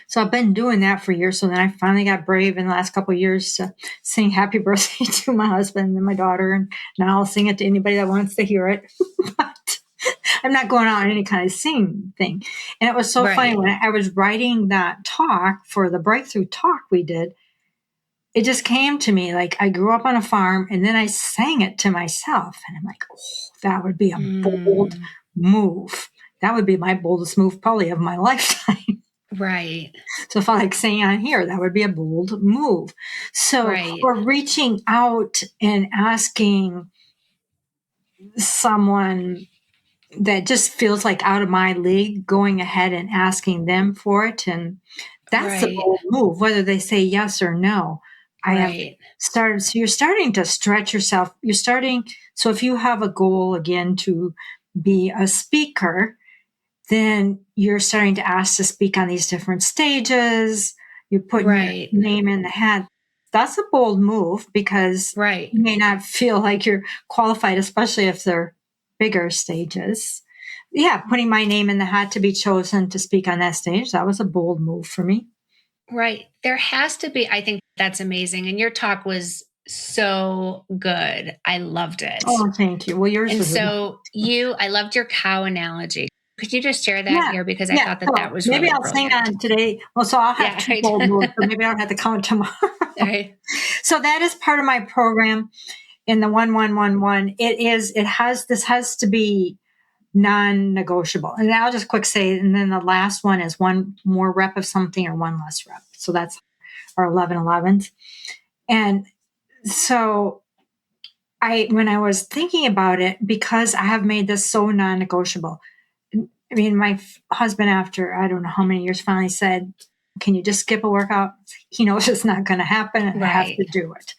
So I've been doing that for years. So then I finally got brave in the last couple of years to sing happy birthday to my husband and my daughter. And now I'll sing it to anybody that wants to hear it. But I'm not going out on any kind of sing thing. And it was so funny when I was writing that talk for the breakthrough talk we did. It just came to me like I grew up on a farm and then I sang it to myself. And I'm like, oh, that would be a bold move. That would be my boldest move probably of my lifetime. Right. So if I like saying on here, that would be a bold move. So or reaching out and asking someone that just feels like out of my league, going ahead and asking them for it. And that's a bold move, whether they say yes or no. I have started. So you're starting to stretch yourself. You're starting. So if you have a goal again to be a speaker, then you're starting to ask to speak on these different stages. You're putting your name in the hat. That's a bold move because you may not feel like you're qualified, especially if they're bigger stages. Yeah, putting my name in the hat to be chosen to speak on that stage, that was a bold move for me. Right. There has to be, I think that's amazing. And your talk was so good. I loved it. Oh, thank you. Well, yours was so I loved your cow analogy. Could you just share that here? Because I thought that was maybe really I'll brilliant. sing on today. Well, so I'll have two bold moves, but maybe I don't have to count tomorrow. So that is part of my program in the 1111. This has to be non-negotiable. And I'll just quick say, and then the last one is one more rep of something or one less rep. So that's our 1111s. And so when I was thinking about it, because I have made this so non-negotiable, I mean, my husband, after I don't know how many years, finally said, can you just skip a workout? He knows it's not going to happen and I have to do it.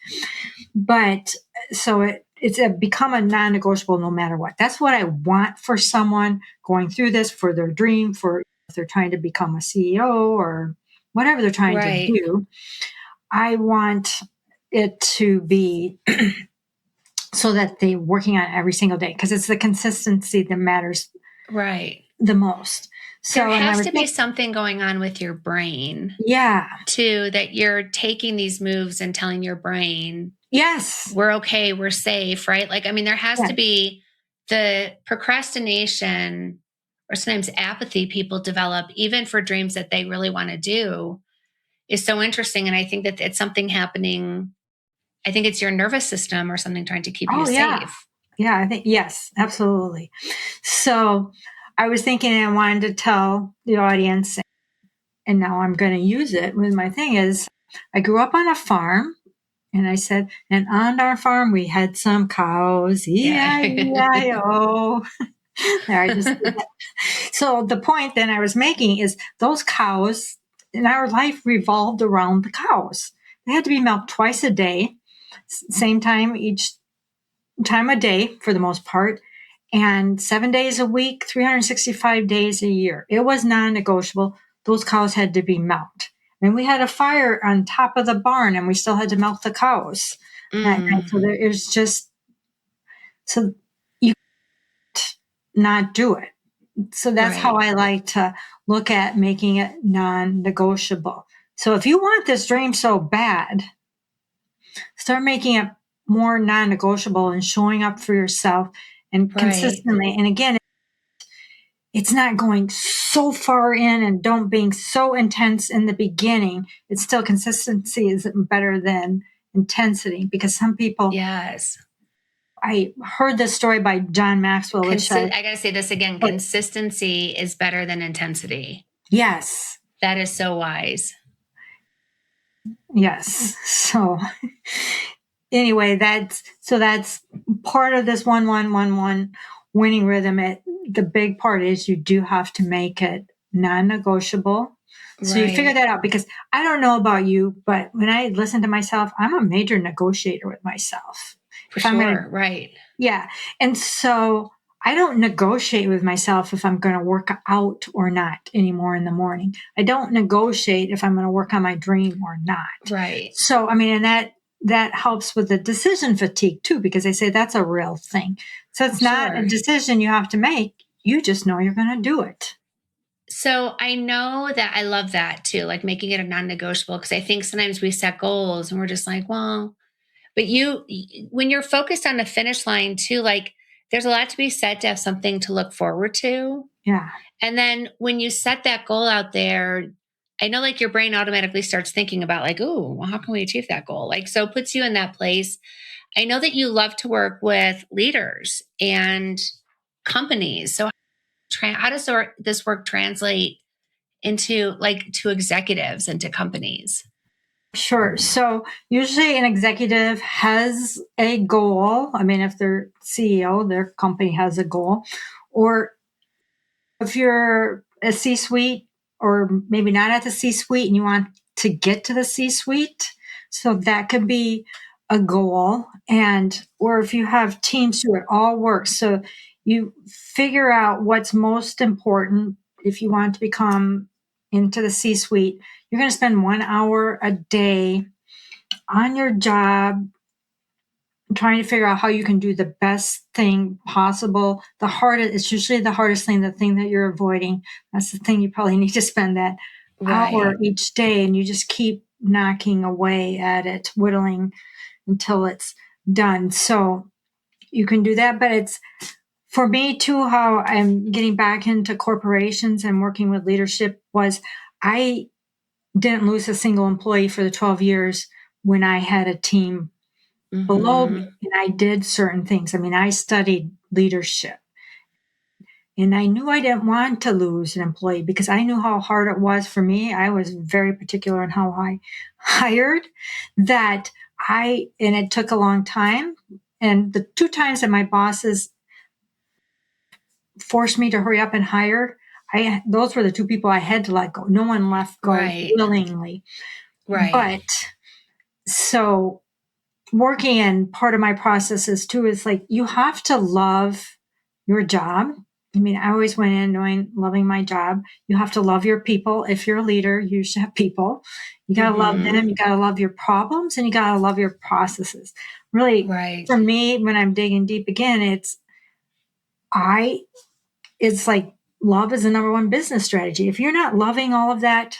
But so it's become a non-negotiable no matter what. That's what I want for someone going through this, for their dream, for if they're trying to become a CEO or whatever they're trying to do. I want it to be so that they're working on it every single day because it's the consistency that matters the most. So there has to be something going on with your brain. Too, that you're taking these moves and telling your brain, yes, we're okay, we're safe, right? Like, I mean, there has to be the procrastination or sometimes apathy people develop, even for dreams that they really want to do, is so interesting. And I think that it's something happening. I think it's your nervous system or something trying to keep you safe. Yeah, I think, yes, absolutely. So I was thinking I wanted to tell the audience, and now I'm going to use it with my thing is, I grew up on a farm, and I said, and on our farm we had some cows, E-I-E-I-O. So the point that I was making is those cows in our life revolved around the cows. They had to be milked twice a day, same time each time a day for the most part, and 7 days a week, 365 days a year. It was non-negotiable. Those cows had to be milked. And we had a fire on top of the barn and we still had to milk the cows. And so there is just, so you can't not do it. So that's how I like to look at making it non-negotiable. So if you want this dream so bad, start making it more non-negotiable and showing up for yourself and consistently. And again, it's not going so far in and don't being so intense in the beginning. It's still consistency is better than intensity because some people. Yes. I heard this story by John Maxwell. I got to say this again. Consistency is better than intensity. Yes. That is so wise. Yes. So anyway, that's part of this 1111 winning rhythm. The big part is you do have to make it non-negotiable. So you figure that out, because I don't know about you, but when I listen to myself, I'm a major negotiator with myself. For sure. Right. Yeah. And so I don't negotiate with myself if I'm going to work out or not anymore in the morning. I don't negotiate if I'm going to work on my dream or not. Right. So, I mean, and that helps with the decision fatigue too, because they say that's a real thing. So it's not a decision you have to make. You just know you're going to do it. So I know that I love that too, like making it a non-negotiable, because I think sometimes we set goals and we're just like, well, but when you're focused on the finish line too, like there's a lot to be said to have something to look forward to. Yeah. And then when you set that goal out there, I know like your brain automatically starts thinking about like, oh, well, how can we achieve that goal? Like, so it puts you in that place. I know that you love to work with leaders and companies. So how does this work translate into like to executives and to companies? Sure. So usually an executive has a goal. I mean, if they're CEO, their company has a goal. Or if you're a C-suite, or maybe not at the C-suite and you want to get to the C-suite, so that could be a goal. And or if you have teams too, it all works. So you figure out what's most important. If you want to become into the C-suite, you're going to spend 1 hour a day on your job trying to figure out how you can do the best thing possible. It's usually the hardest thing, the thing that you're avoiding. That's the thing you probably need to spend that hour each day, and you just keep knocking away at it, whittling until it's done. So you can do that, but it's for me too, how I'm getting back into corporations and working with leadership was I didn't lose a single employee for the 12 years when I had a team below me, and I did certain things. I mean, I studied leadership, and I knew I didn't want to lose an employee because I knew how hard it was for me. I was very particular in how I hired and it took a long time. And the 2 times that my bosses forced me to hurry up and hire, those were the 2 people I had to let go. No one left go willingly. Right. But so working in part of my processes too is like you have to love your job. I mean, I always went in loving my job. You have to love your people. If you're a leader, you should have people. You got to love them. You got to love your problems, and you got to love your processes. Really, for me, when I'm digging deep again, it's like love is the number one business strategy. If you're not loving all of that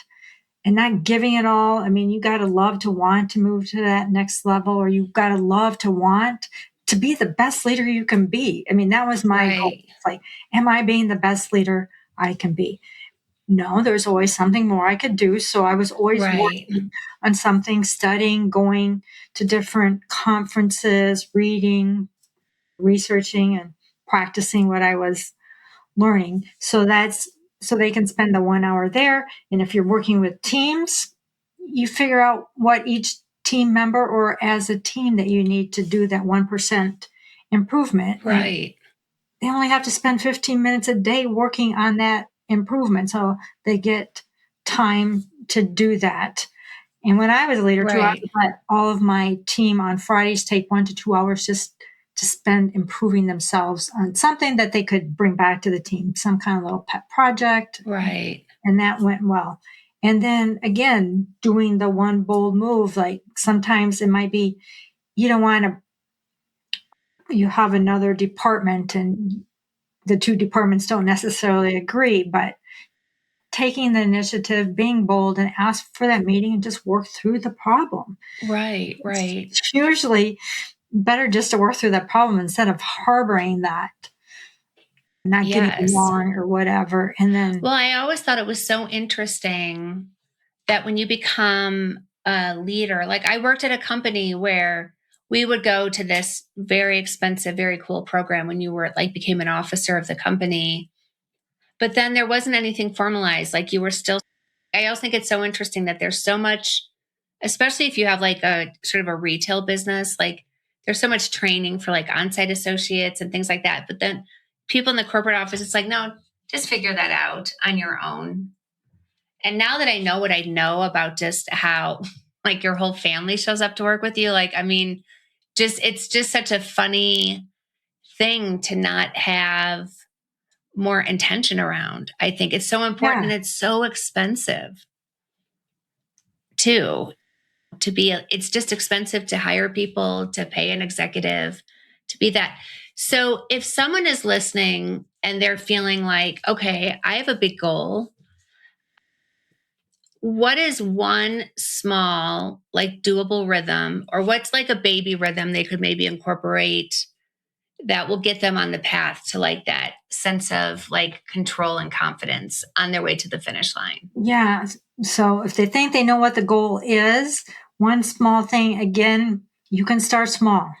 and not giving it all, I mean, you got to love to want to move to that next level, or you've got to love to want to be the best leader you can be. I mean, that was my goal. It's like, am I being the best leader I can be? No, there's always something more I could do. So I was always working on something, studying, going to different conferences, reading, researching, and practicing what I was learning. So they can spend the 1 hour there. And if you're working with teams, you figure out what each team member or as a team that you need to do that 1% improvement. Right. And they only have to spend 15 minutes a day working on that improvement. So they get time to do that. And when I was a leader too, I would let all of my team on Fridays take 1 to 2 hours just to spend improving themselves on something that they could bring back to the team, some kind of little pet project. Right. And that went well. And then again, doing the one bold move, like sometimes it might be, you don't want to, you have another department and the 2 departments don't necessarily agree, but taking the initiative, being bold, and ask for that meeting and just work through the problem. Right. It's usually better just to work through that problem instead of harboring that, not getting along or whatever. And then, well, I always thought it was so interesting that when you become a leader, like I worked at a company where we would go to this very expensive, very cool program when you were like became an officer of the company. But then there wasn't anything formalized. Like you were still, I also think it's so interesting that there's so much, especially if you have like a sort of a retail business, like there's so much training for like on-site associates and things like that. But then people in the corporate office, it's like, no, just figure that out on your own. And now that I know what I know about just how like your whole family shows up to work with you, like, I mean, it's just such a funny thing to not have more intention around. I think it's so important Yeah. and it's so expensive too it's just expensive to hire people, to pay an executive, to be that. So if someone is listening and they're feeling like, okay, I have a big goal, what is one small, like doable rhythm, or what's like a baby rhythm they could maybe incorporate that will get them on the path to like that sense of like control and confidence on their way to the finish line? Yeah. So if they think they know what the goal is, one small thing, again, you can start small.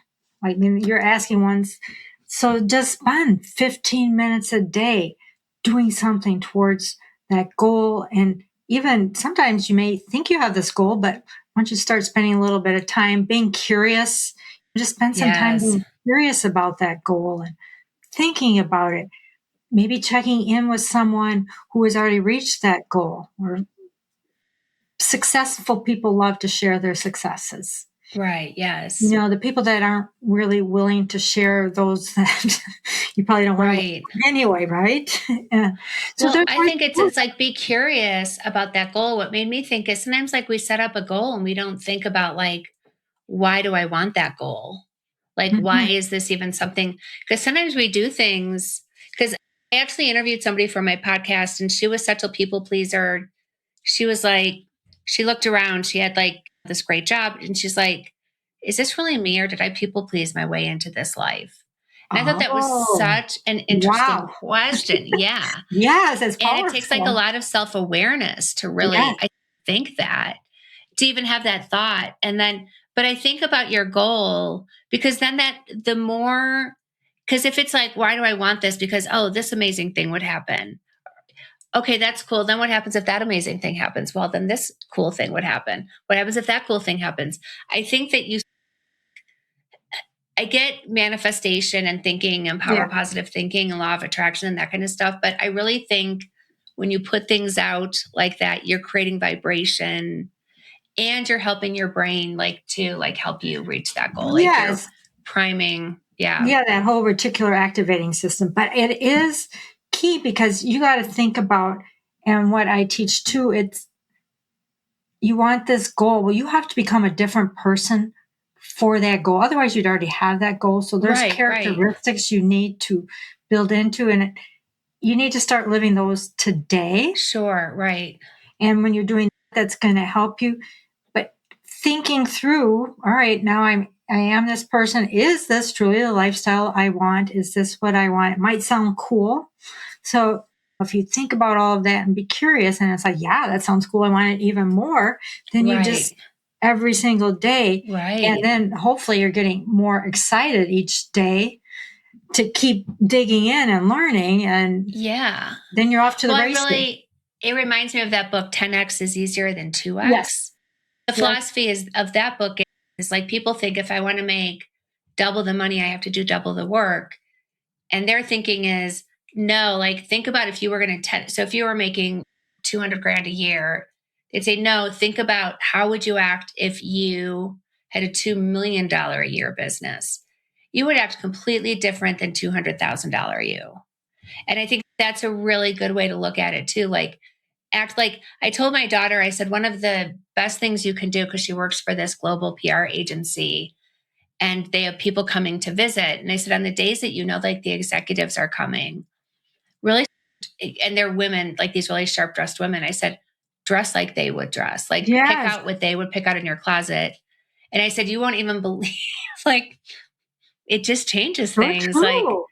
I mean, you're asking ones. So just spend 15 minutes a day doing something towards that goal. And even sometimes you may think you have this goal, but once you start spending a little bit of time being curious, just spend some time Yes. being curious about that goal and thinking about it. Maybe checking in with someone who has already reached that goal, or successful people love to share their successes. Right. Yes. You know, the people that aren't really willing to share those that you probably don't want Right. to anyway, right? Yeah. So Well, there's I think it's like be curious about that goal. What made me think is sometimes like we set up a goal and we don't think about like, why do I want that goal? Like, why Mhm. is this even something? Because sometimes we do things. Because I actually interviewed somebody for my podcast and she was such a people pleaser. She was like, she looked around, she had like this great job, and she's like, is this really me or did I people please my way into this life? And I thought that was Oh, such an interesting wow. question. Yeah. Yes, it's And it takes like a powerful. lot of self awareness to really, Yes. I think that, to even have that thought. And then, but I think about your goal because then that the more, because if it's like, why do I want this? Because, oh, this amazing thing would happen. Okay, that's cool. Then what happens if that amazing thing happens? Well, then this cool thing would happen. What happens if that cool thing happens? I think that I get manifestation and thinking and Yeah. power positive thinking and law of attraction and that kind of stuff. But I really think when you put things out like that, you're creating vibration and you're helping your brain like to like help you reach that goal. Like you're Yes. priming. Yeah. Yeah, that whole reticular activating system. But it is key because you got to think about, and what I teach too, it's you want this goal. Well, you have to become a different person for that goal. Otherwise, you'd already have that goal. So there's Right. Right. characteristics you need to build into, and you need to start living those today. Sure. Right. And when you're doing that, that's going to help you. But thinking through, all right, now I am this person. Is this truly the lifestyle I want? Is this what I want? It might sound cool. So if you think about all of that and be curious, and it's like, yeah, that sounds cool. I want it even more. Then you just Right. every single day. And Right. then hopefully you're getting more excited each day to keep digging in and learning. And Yeah. then you're off to the Well, races. it reminds me of that book, 10X is easier than Yes. 2X. The Yes. philosophy is of that book is like people think if I want to make double the money, I have to do double the work. And their thinking is no, like think about if you were going to, so if you were making 200 grand a year, they'd say, no, think about how would you act if you had a $2 million a year business? You would act completely different than $200,000 you. And I think that's a really good way to look at it too. Like, act like I told my daughter, I said, one of the best things you can do, because she works for this global PR agency and they have people coming to visit. And I said, on the days that you know, like the executives are coming, really, and they're women, like these really sharp dressed women, I said, dress like they would dress, like pick Yes. out what they would pick out in your closet. And I said, you won't even believe, like, it just changes So things. Like, true.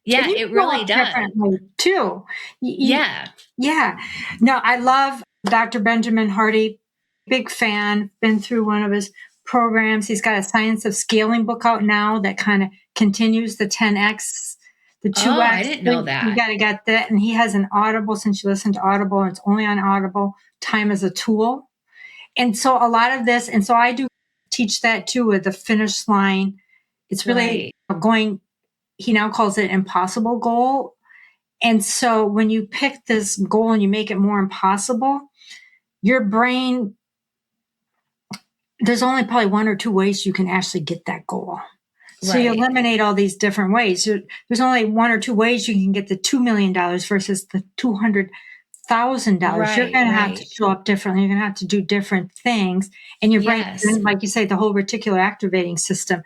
And yeah, you it show really up does. differently too. Yeah. Yeah. No, I love Dr. Benjamin Hardy. Big fan. Been through one of his programs. He's got a Science of Scaling book out now that kind of continues the 10X, the Oh, I 2X. didn't know You that. got to get that. And he has an Audible, since you listen to Audible, and it's only on Audible, Time as a Tool. And so a lot of this, and so I do teach that too with the finish line. It's really Right. going, he now calls it impossible goal. And so when you pick this goal and you make it more impossible, your brain, there's only probably one or two ways you can actually get that goal. So you eliminate all these different ways. There's only one or two ways you can get the $2 million versus the $200,000. You're going to have to show up differently. You're going to have to do different things. And your brain, like you say, the whole reticular activating system,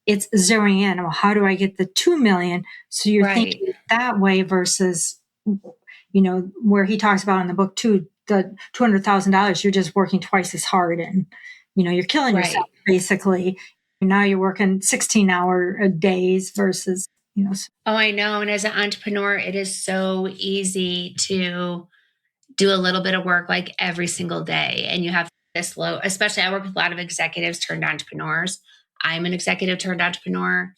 it's zeroing in. Well, how do I get the 2 million? So you're thinking that way versus, where he talks about in the book too, the $200,000, you're just working twice as hard and, you're killing yourself basically. Now you're working 16-hour days versus, Oh, I know. And as an entrepreneur, it is so easy to do a little bit of work like every single day. And you have this low, especially I work with a lot of executives turned entrepreneurs. I'm an executive turned entrepreneur.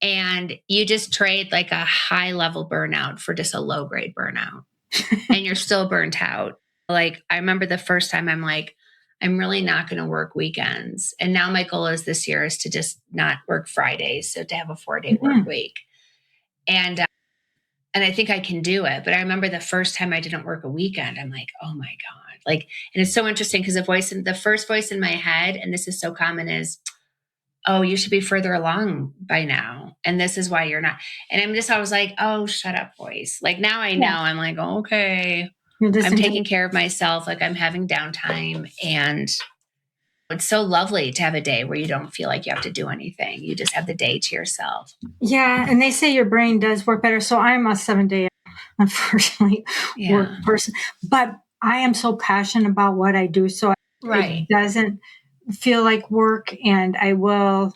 And you just trade like a high level burnout for just a low grade burnout. And you're still burnt out. Like I remember the first time I'm like, I'm really not going to work weekends. And now my goal is this year is to just not work Fridays. So to have a 4-day work week. And I think I can do it. But I remember the first time I didn't work a weekend, I'm like, oh my God. Like, and it's so interesting because the first voice in my head, and this is so common, is, oh, you should be further along by now. And this is why you're not. And I was like, oh, shut up, voice. Like now I know. I'm like, oh, okay. I'm taking care of myself. Like I'm having downtime. And it's so lovely to have a day where you don't feel like you have to do anything. You just have the day to yourself. Yeah. And they say your brain does work better. So I'm a 7-day, unfortunately, work person. But I am so passionate about what I do. So it doesn't feel like work, and I will.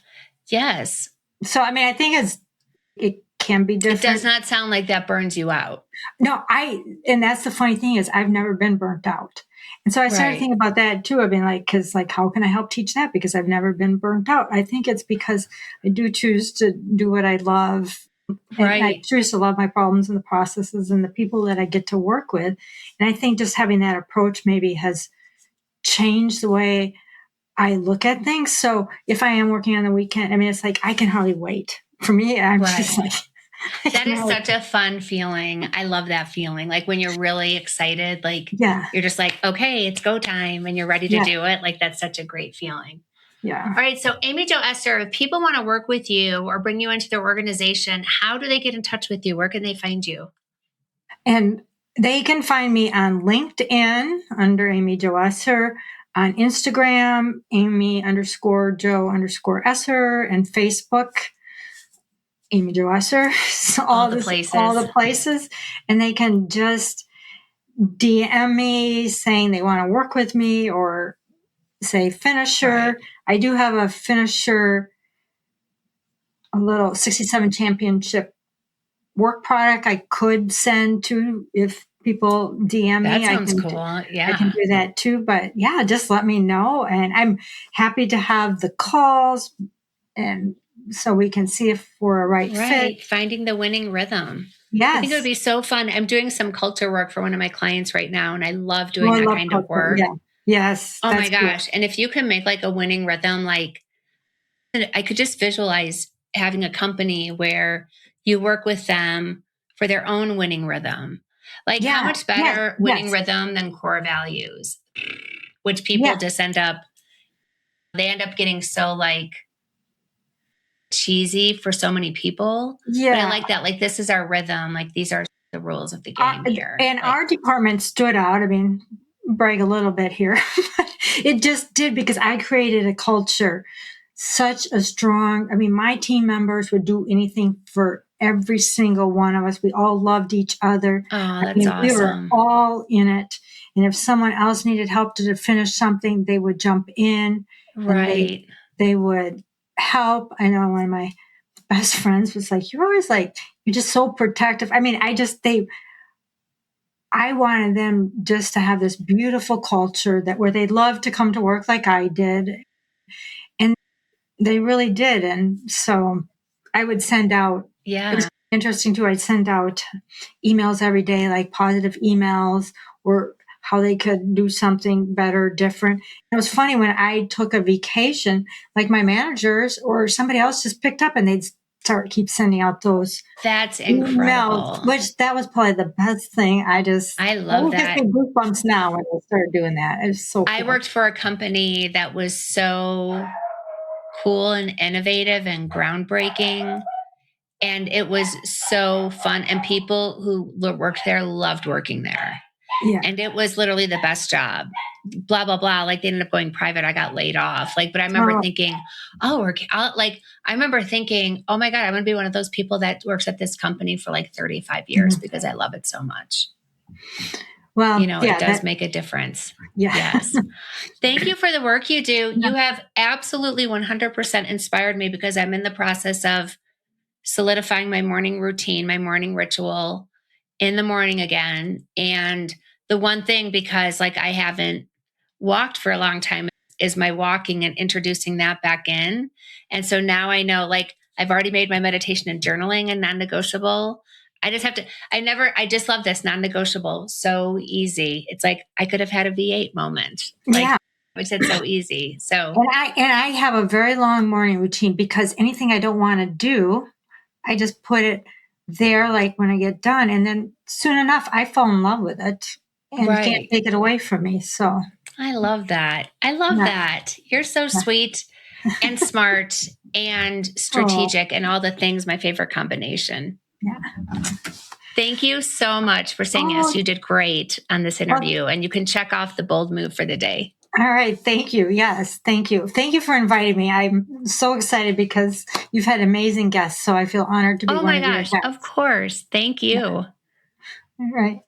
Yes. So, I mean, I think it can be different. It does not sound like that burns you out. No, and that's the funny thing is I've never been burnt out. And so I started thinking about that too. I've been like, because like, how can I help teach that? Because I've never been burnt out. I think it's because I do choose to do what I love. And I choose to love my problems and the processes and the people that I get to work with. And I think just having that approach maybe has changed the way I look at things. So if I am working on the weekend, I mean, it's like, I can hardly wait. For me, I'm just like, that is such a fun feeling. I love that feeling. Like when you're really excited, like you're just like, okay, it's go time and you're ready to do it. Like that's such a great feeling. Yeah. All right. So Amy Jo Esser, if people want to work with you or bring you into their organization, how do they get in touch with you? Where can they find you? And they can find me on LinkedIn under Amy Jo Esser, on Instagram, Amy_Jo_Esser, and Facebook, Amy Jo Esser. So all the places. And they can just DM me saying they want to work with me or say finisher. I do have a finisher, a little 67 championship work product I could send to if people DM me. That sounds cool. Yeah. I can do that too. But yeah, just let me know. And I'm happy to have the calls and so we can see if we're a right fit. Finding the winning rhythm. Yes. I think it would be so fun. I'm doing some culture work for one of my clients right now, and I love doing that kind of work. Yeah. Yes. Oh my gosh. Cool. And if you can make like a winning rhythm, like I could just visualize having a company where you work with them for their own winning rhythm. Like how much better winning rhythm than core values, which people just end up getting so like cheesy for so many people. Yeah. But I like that. Like this is our rhythm. Like these are the rules of the game here. And our department stood out. I mean, brag a little bit here. It just did because I created a culture, such a strong, I mean, my team members would do anything for every single one of us. We all loved each other. Oh, that's awesome. We were all in it. And if someone else needed help to finish something, they would jump in. Right. They would help. I know one of my best friends was like, you're always like, you're just so protective. I mean, I wanted them just to have this beautiful culture where they'd love to come to work like I did. And they really did. And so I would send out, it was interesting too. I'd send out emails every day, like positive emails or how they could do something better, different. It was funny when I took a vacation, like my managers or somebody else just picked up and they'd keep sending out those That's incredible. which that was probably the best thing. I love just that. get goosebumps now when I started doing that. It was so cool. I worked for a company that was so cool and innovative and groundbreaking. And it was so fun. And people who worked there loved working there. Yeah. And it was literally the best job. Blah, blah, blah. Like they ended up going private. I got laid off. Like, but I remember thinking, oh my God, I'm going to be one of those people that works at this company for like 35 years because I love it so much. Well, it does make a difference. Yeah. Yes. Thank you for the work you do. You have absolutely 100% inspired me because I'm in the process of solidifying my morning routine, my morning ritual in the morning again. And the one thing, because like I haven't walked for a long time, is my walking and introducing that back in. And so now I know, like, I've already made my meditation and journaling and non-negotiable. I just love this non-negotiable. So easy. It's like I could have had a V8 moment. Like, which is so easy. So, and I have a very long morning routine because anything I don't want to do, I just put it there, like when I get done, and then soon enough, I fall in love with it and can't take it away from me. So I love that. I love that. You're so sweet and smart and strategic and all the things. My favorite combination. Yeah. Thank you so much for saying yes. You did great on this interview, and you can check off the bold move for the day. All right. Thank you. Yes. Thank you. Thank you for inviting me. I'm so excited because you've had amazing guests. So I feel honored to be one of your guests. Of course. Thank you. Yeah. All right.